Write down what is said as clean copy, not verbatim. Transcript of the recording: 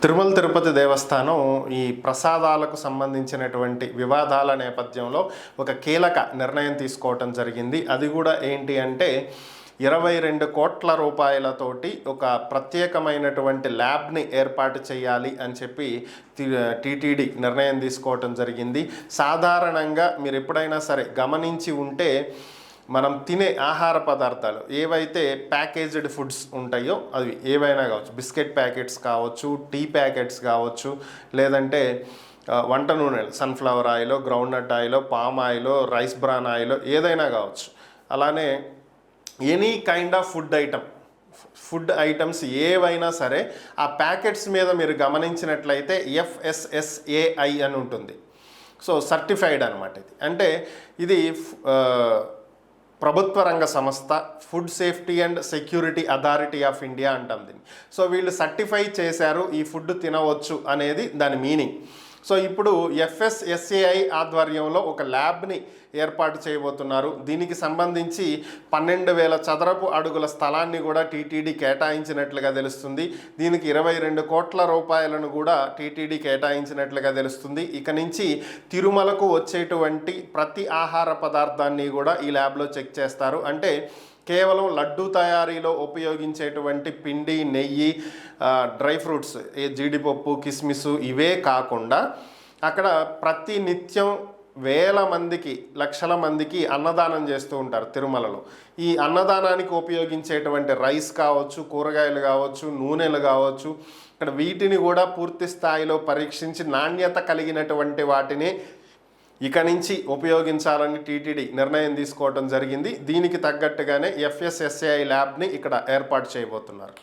తిరుమల తిరుపతి దేవస్థానం ఈ ప్రసాదాలకు సంబంధించినటువంటి వివాదాల నేపథ్యంలో ఒక కీలక నిర్ణయం తీసుకోవటం జరిగింది. అది కూడా ఏంటి అంటే 22 కోట్ల రూపాయలతోటి ఒక ప్రత్యేకమైనటువంటి ల్యాబ్ని ఏర్పాటు చేయాలి అని చెప్పి టీటీడీ నిర్ణయం తీసుకోవటం జరిగింది. సాధారణంగా మీరు ఎప్పుడైనా సరే గమనించి ఉంటే మనం తినే ఆహార పదార్థాలు ఏవైతే ప్యాకేజ్డ్ ఫుడ్స్ ఉంటాయో అవి ఏవైనా కావచ్చు, బిస్కెట్ ప్యాకెట్స్ కావచ్చు, టీ ప్యాకెట్స్ కావచ్చు, లేదంటే వంట నూనెలు sunflower oil, groundnut oil, palm oil, rice bran oil ఏదైనా కావచ్చు. అలానే any kind of food items ఏవైనా సరే ఆ ప్యాకెట్స్ మీద మీరు గమనించినట్లయితే FSSAI అని ఉంటుంది. సో సర్టిఫైడ్ అనమాట. ఇది అంటే ఇది ప్రభుత్వ రంగ సంస్థ food safety and security authority of India అంటాం దీన్ని. సో వీళ్ళు సర్టిఫై చేశారు ఈ ఫుడ్ తినవచ్చు అనేది దాని మీనింగ్. సో ఇప్పుడు FSSAI ఆధ్వర్యంలో ఒక ల్యాబ్ని ఏర్పాటు చేయబోతున్నారు. దీనికి సంబంధించి 12,000 చదరపు అడుగుల స్థలాన్ని కూడా టీటీడీ కేటాయించినట్లుగా తెలుస్తుంది. దీనికి 22 కోట్ల రూపాయలను కూడా టీటీడీ కేటాయించినట్లుగా తెలుస్తుంది. ఇక నుంచి తిరుమలకు వచ్చేటువంటి ప్రతి ఆహార పదార్థాన్ని కూడా ఈ ల్యాబ్లో చెక్ చేస్తారు. అంటే కేవలం లడ్డూ తయారీలో ఉపయోగించేటువంటి పిండి, నెయ్యి, డ్రై ఫ్రూట్స్, జీడిపప్పు, కిస్మిస్ ఇవే కాకుండా అక్కడ ప్రతి నిత్యం వేల మందికి, లక్షల మందికి అన్నదానం చేస్తూ ఉంటారు తిరుమలలో. ఈ అన్నదానానికి ఉపయోగించేటువంటి రైస్ కావచ్చు, కూరగాయలు కావచ్చు, నూనెలు కావచ్చు, ఇక్కడ వీటిని కూడా పూర్తి స్థాయిలో పరీక్షించి నాణ్యత కలిగినటువంటి వాటిని ఇక నుంచి ఉపయోగించాలని టీటీడీ నిర్ణయం తీసుకోవడం జరిగింది. దీనికి తగ్గట్టుగానే FSSAI ల్యాబ్ని ఇక్కడ ఏర్పాటు చేయబోతున్నారు.